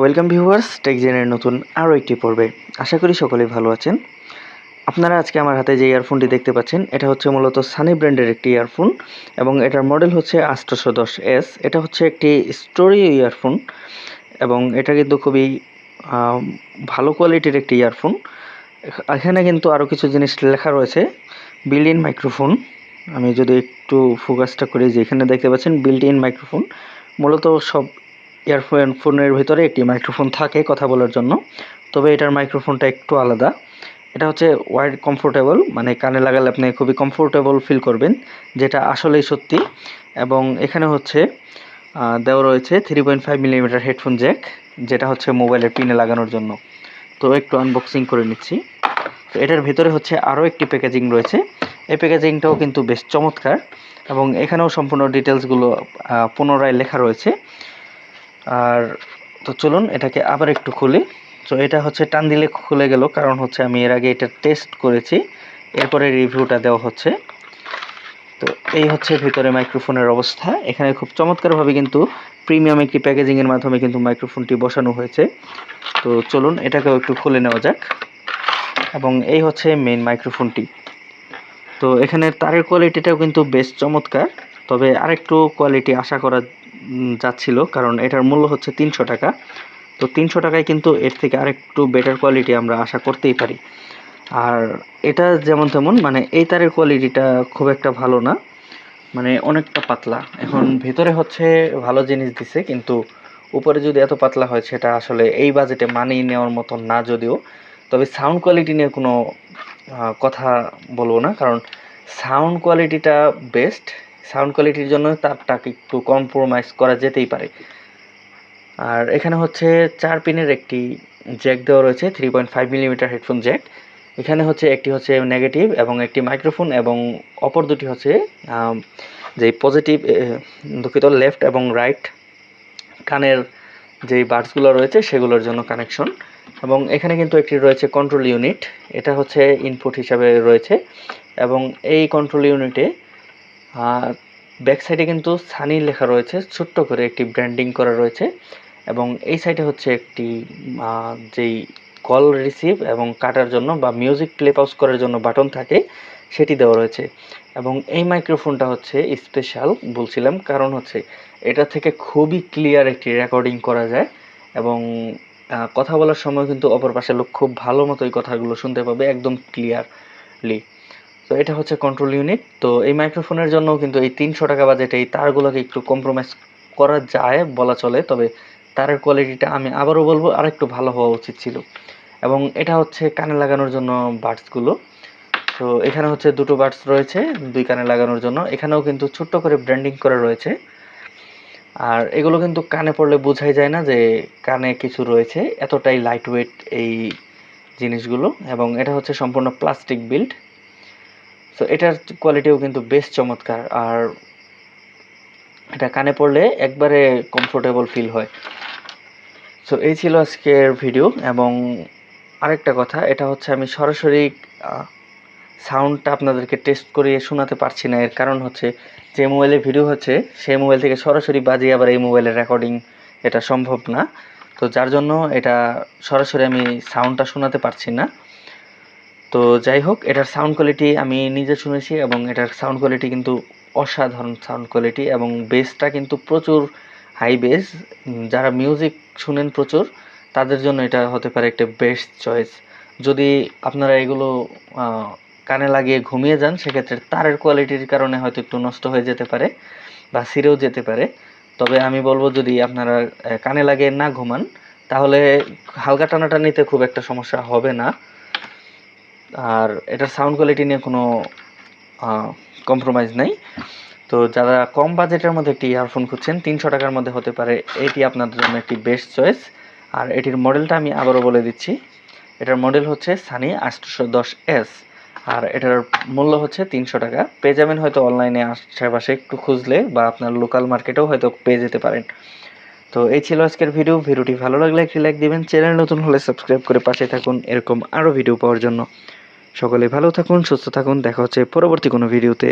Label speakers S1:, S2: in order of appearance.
S1: Welcome viewers, টেকজেনের নতুন আরও একটি পর্বে। আশা করি সকলেই ভালো আছেন। আপনারা আজকে আমার হাতে যে ইয়ারফোনটি দেখতে পাচ্ছেন, এটা হচ্ছে মূলত সানি ব্র্যান্ডের একটি ইয়ারফোন এবং এটার মডেল হচ্ছে 810S। এটা হচ্ছে একটি স্টোরিও ইয়ারফোন এবং এটা কিন্তু খুবই ভালো কোয়ালিটির একটি ইয়ারফোন। এখানে কিন্তু আরও কিছু জিনিস লেখা রয়েছে। বিল্ট ইন মাইক্রোফোন, আমি যদি একটু ফোকাসটা করি, যে এখানে দেখতে পাচ্ছেন বিল্ট ইন মাইক্রোফোন। মূলত সব ইয়ারফোনের ভিতরে একটি মাইক্রোফোন থাকে কথা বলার জন্য, তবে এটার মাইক্রোফোনটা একটু আলাদা। এটা হচ্ছে ওয়াইড কমফোর্টেবল, মানে কানে লাগালে আপনি খুবই কমফোর্টেবল ফিল করবেন, যেটা আসলেই সত্যি। এবং এখানে হচ্ছে দেওয়া রয়েছে 3.5 মিলিমিটার হেডফোন জ্যাক, যেটা হচ্ছে মোবাইলের পিনে লাগানোর জন্য। তো একটু আনবক্সিং করে নিচ্ছি। তো এটার ভিতরে হচ্ছে আরও একটি প্যাকেজিং রয়েছে। এই প্যাকেজিংটাও কিন্তু বেশ চমৎকার এবং এখানেও সম্পূর্ণ ডিটেলসগুলো পুনরায় লেখা রয়েছে। আর তো চলুন এটাকে আবার একটু খুলি। তো এটা হচ্ছে টান দিলে খুলে গেল, কারণ হচ্ছে আমি এর আগে এটা টেস্ট করেছি, এরপরে রিভিউটা দেওয়া হচ্ছে। তো এই হচ্ছে ভিতরে মাইক্রোফোনের অবস্থা। এখানে খুব চমৎকারভাবে কিন্তু প্রিমিয়াম একটি প্যাকেজিংয়ের মাধ্যমে কিন্তু মাইক্রোফোনটি বসানো হয়েছে। তো চলুন এটাকেও একটু খুলে নেওয়া যাক। এবং এই হচ্ছে মেইন মাইক্রোফোনটি। তো এখানের তারের কোয়ালিটিটাও কিন্তু বেশ চমৎকার, তবে আরেকটু কোয়ালিটি আশা করা যাচ্ছিল, কারণ এটার মূল্য হচ্ছে 300 টাকা। তো 300 টাকায় কিন্তু এর থেকে আরেকটু বেটার কোয়ালিটি আমরা আশা করতেই পারি। আর এটা যেমন তেমন, মানে এই তারের কোয়ালিটিটা খুব একটা ভালো না, মানে অনেকটা পাতলা। এখন ভেতরে হচ্ছে ভালো জিনিস দিছে, কিন্তু উপরে যদি এত পাতলা হয় সেটা আসলে এই বাজেটে মানিয়ে নেওয়ার মতো না। যদিও তবে সাউন্ড কোয়ালিটি নিয়ে কোনো কথা বলবো না, কারণ সাউন্ড কোয়ালিটিটা বেস্ট। সাউন্ড কোয়ালিটির জন্য তারটাকে একটু কম্প্রোমাইজ করা যেতেই পারে। আর এখানে হচ্ছে 4 পিনের একটি জ্যাক দেওয়া রয়েছে, 3.5 মিলিমিটার হেডফোন জ্যাক। এখানে হচ্ছে একটি হচ্ছে নেগেটিভ এবং একটি মাইক্রোফোন, এবং অপর দুটি হচ্ছে যে পজিটিভ, দুঃখিত, লেফট এবং রাইট কানের যেই বাডসগুলো রয়েছে সেগুলোর জন্য কানেকশন। এবং এখানে কিন্তু একটি রয়েছে কন্ট্রোল ইউনিট, এটা হচ্ছে ইনপুট হিসাবে রয়েছে। এবং এই কন্ট্রোল ইউনিটে ব্যাক সাইডে কিন্তু সানি লেখা রয়েছে, ছোট্ট করে একটি ব্র্যান্ডিং করা রয়েছে। এবং এই সাইডে হচ্ছে একটি যেই কল রিসিভ এবং কাটার জন্য বা মিউজিক প্লে পজ করার জন্য বাটন থাকে, সেটি দেওয়া রয়েছে। এবং এই মাইক্রোফোনটা হচ্ছে স্পেশাল বলছিলাম, কারণ হচ্ছে এটা থেকে খুবই ক্লিয়ার একটি রেকর্ডিং করা যায় এবং কথা বলার সময় কিন্তু অপর পাশের লোক খুব ভালো মতোই কথাগুলো শুনতে পাবে, একদম ক্লিয়ারলি। তো এটা হচ্ছে কন্ট্রোল ইউনিট। তো এই মাইক্রোফোনের জন্য কিন্তু এই 300 টাকা বাজেটে এই তারগুলোকে একটু কম্প্রোমাইজ করা যায় বলা চলে, তবে তারের কোয়ালিটিটা আমি আবারও বলবো আরেকটু ভালো হওয়া উচিত ছিল। এবং এটা হচ্ছে কানে লাগানোর জন্য বাডসগুলো। তো এখানে হচ্ছে দুটো বাডস রয়েছে দুই কানে লাগানোর জন্য, এখানেও কিন্তু ছোট্ট করে ব্র্যান্ডিং করা রয়েছে। আর এগুলো কিন্তু কানে পড়লে বোঝাই যায় না যে কানে কিছু রয়েছে, এতটাই লাইট ওয়েট এই জিনিসগুলো। এবং এটা হচ্ছে সম্পূর্ণ প্লাস্টিক বিল্ড। তো এটার কোয়ালিটিও কিন্তু বেশ চমৎকার, আর এটা কানে পড়লে একবারে কমফোর্টেবল ফিল হয়। সো এই ছিল আজকের ভিডিও। এবং আরেকটা কথা, এটা হচ্ছে আমি সরাসরি সাউন্ডটা আপনাদেরকে টেস্ট করিয়ে শোনাতে পারছি না। এর কারণ হচ্ছে যে মোবাইলে ভিডিও হচ্ছে সেই মোবাইল থেকে সরাসরি বাজিয়ে আবার এই মোবাইলের রেকর্ডিং এটা সম্ভব না। তো যার জন্য এটা সরাসরি আমি সাউন্ডটা শোনাতে পারছি না। তো যাই হোক, এটার সাউন্ড কোয়ালিটি আমি নিজে শুনেছি এবং এটার সাউন্ড কোয়ালিটি কিন্তু অসাধারণ সাউন্ড কোয়ালিটি, এবং বেসটা কিন্তু প্রচুর হাই বেস। যারা মিউজিক শুনেন প্রচুর, তাদের জন্য এটা হতে পারে একটা বেস্ট চয়েস। যদি আপনারা এগুলো কানে লাগিয়ে ঘুমিয়ে যান, সেক্ষেত্রে তারের কোয়ালিটির কারণে হয়তো একটু নষ্ট হয়ে যেতে পারে বা ছিঁড়েও যেতে পারে। তবে আমি বলবো, যদি আপনারা কানে লাগিয়ে না ঘুমান, তাহলে হালকা টানাটানিতে খুব একটা সমস্যা হবে না। আর এটার সাউন্ড কোয়ালিটি নিয়ে কোনো কম্প্রোমাইজ নেই। তো যারা কম বাজেটের মধ্যে একটি ইয়ারফোন খুঁজছেন, 300 টাকার মধ্যে হতে পারে এটি আপনাদের জন্য একটি বেস্ট চয়েস। আর এটির মডেলটা আমি আবারও বলে দিচ্ছি, এটার মডেল হচ্ছে সানি 810S, আর এটার মূল্য হচ্ছে 300 টাকা। পেয়ে যাবেন হয়তো অনলাইনে আশেপাশে একটু খুঁজলে, বা আপনার লোকাল মার্কেটেও হয়তো পেয়ে যেতে পারেন। তো এই ছিল আজকের ভিডিওটি ভালো লাগলে একটি লাইক দিবেন, চ্যানেল নতুন হলে সাবস্ক্রাইব করে পাশে থাকুন এরকম আরও ভিডিও পাওয়ার জন্য। সকলে ভালো থাকুন, সুস্থ থাকুন, দেখা হচ্ছে পরবর্তী কোনো ভিডিওতে।